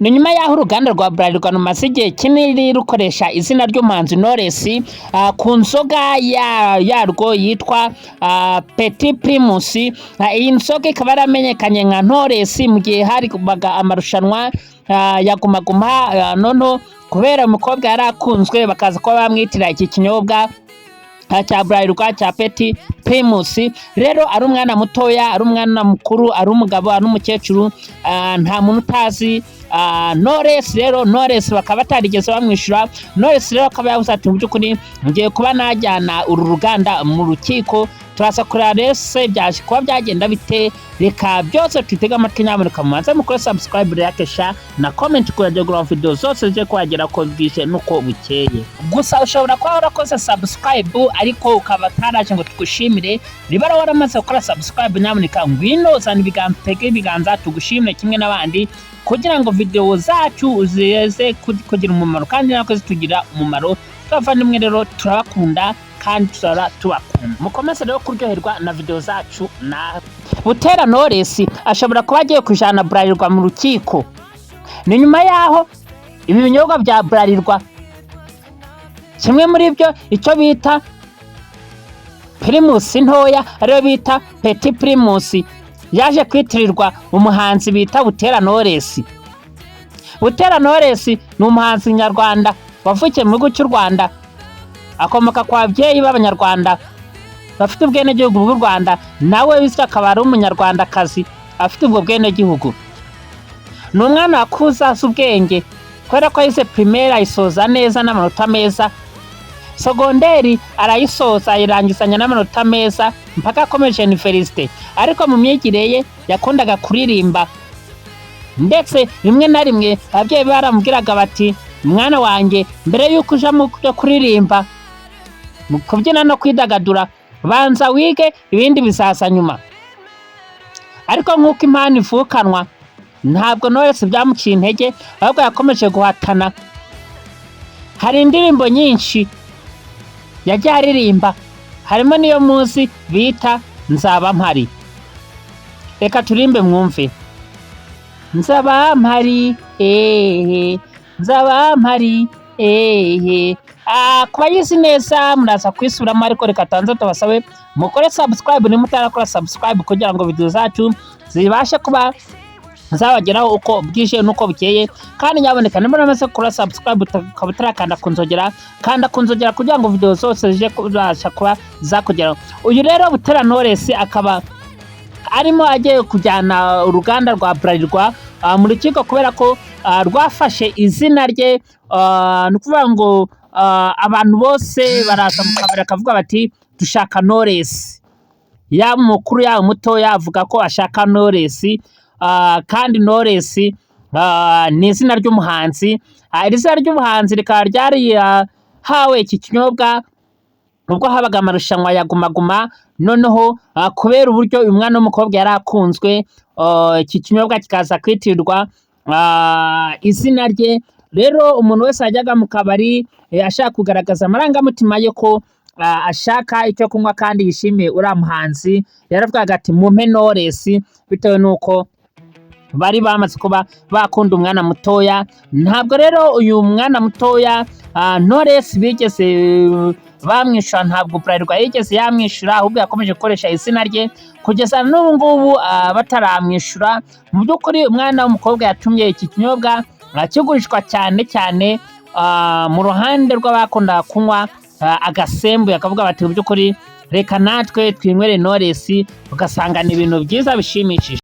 ni nyuma y'aho uruganda rwa Bralirwa rumaze igihe kinini rukoresha izina ry'umuhanzi Knowles ku nzoga yarwo yitwa Petit Primus. Iyi nzoga ikaba yaramenyekanye nka Knowles mu gihe hari kubaga amarushanwa ya Guma Guma, noneho kubera umukobwa yarakunzwe bakaza kuba bamwitira iki kinyobwa cya Bralirwa cya Petit Primus. Rero ari umwana mutoya, ari umwana mukuru, ari umugabo, ari umukecuru, nta muntu utazi Knowles. Rero Knowles bakaba batarigeze bamwishyura. Knowles rero akaba yavuze ati mu by'ukuri ngiye kuba najyana uru ruganda mu rukiko, turasa kureba rero se byaje kuba byagenda bite. Reka byose tutega amatwi, nyamuneka mubanze mukore subscribe, like, share na comment kujya gura video zose zije kwagera ko bwije nuko bukeye. Gusa ushobora kuba warakoze subscribe ariko ukaba taraje ngo tugushimire. Niba waramaze gukora subscribe, nyamuneka ngwino zana ibiganza tugushimire kimwe n'abandi, kugira ngo video zacu zize kugira umumaro kandi nako zitugira umumaro. Twavandimwe rero turabakunda kandi tuzara tubakunda, mukomeze rero kuryoherwa na video zacu. Na Butera Knowles ashobora kuba agiye kujana Bralirwa mu rukiko. Ni nyuma yaho ibi binyobwa bya Bralirwa, kimwe muri byo icyo bita Primus ntoya ariyo bita Petit Primus, yaje kwitirirwa umuhanzi bita Butera Knowles. Butera Knowles ni umuhanzi nyarwanda wavukiye mu gihugu cy'u Rwanda, akomoka kwa ababyeyi b'Abanyarwanda bafite ubwenegihugu bw'u Rwanda, nawe wese akaba ari umunyarwandakazi afite ubwo bwenegihugu. Ni umwana wakuze azi ubwenge kubera ko yize primaire ayisoza neza n'amanota meza, segonderi arayisoza ayirangizanya n'amanota meza mpaka akomeje universite. Ariko mu myigire ye yakundaga kuririmba, ndetse rimwe na rimwe ababyeyi baramubwiraga bati mwana wanjye, mbere y'uko uja mu kuririmba, mu kubyina no kwidagadura, banza wige, ibindi bizaza nyuma. Ariko nk'uko impano ivukanwa, ntabwo Knowles byamuciye intege, ahubwo yakomeje guhatana. Hari indirimbo nyinshi yagiye aririmba, harimo niyo muzi bita Nzaba Mpari. Reka turimbe mwumve. Nzaba mpari nzaba mpari kuba yizi neza muraza kwisubiramo, ariko reka tanze tubasabe mukore subscribe nimutarakora subscribe kugira ngo video zacu zibashe kuba zabageraho uko bwije nuko bukeye. Kandi nyaboneka nimba namaze gukora subscribe ukaba utarakanda kunzogera, kanda kunzogera kugira ngo video zose zije kubasha kuba zakugeraho. Uyu rero Butera Knowles akaba arimo agiye kujyana uruganda rwa Bralirwa mu rukiko kubera ko rwafashe izina rye. Ni ukuvuga ngo abantu bose baraza mu kabari akavuga bati dushaka Knowles, yaba umukuru yaba muto yavuga ko ashaka Knowles. Kandi Knowles ni izina ry'umuhanzi. Iri zina ry'umuhanzi rikaba ryari hawe iki kinyobwa ubwo habaga amarushanwa ya Guma Guma. Noneho kubera uburyo uyu mwana w'umukobwa yari akunzwe, iki kinyobwa kikaza kwitirirwa izina rye. Rero umuntu wese ajyaga mu kabari ashaka kugaragaza amarangamutima ye ko ashaka icyo kunywa kandi yishimiye uriya muhanzi, yaravugaga ati mumpe Knowles, bitewe n'uko bari bamaze kuba bakunda umwana mutoya. Ntabwo rero uyu mwana mutoya Knowles bigeze bamwishyura, ntabwo Bralirwa yigeze yamwishyura, ahubwo yakomeje gukoresha izina rye kugeza n'ubu ngubu bataramwishyura. Mu by'ukuri umwana w'umukobwa yatumye iki kinyobwa kigurishwa cyane cyane mu ruhande rw'abakunda kunywa agasembuye, akavuga bati mu by'ukuri reka natwe twinywere Knowles, ugasanga ni ibintu byiza bishimishije.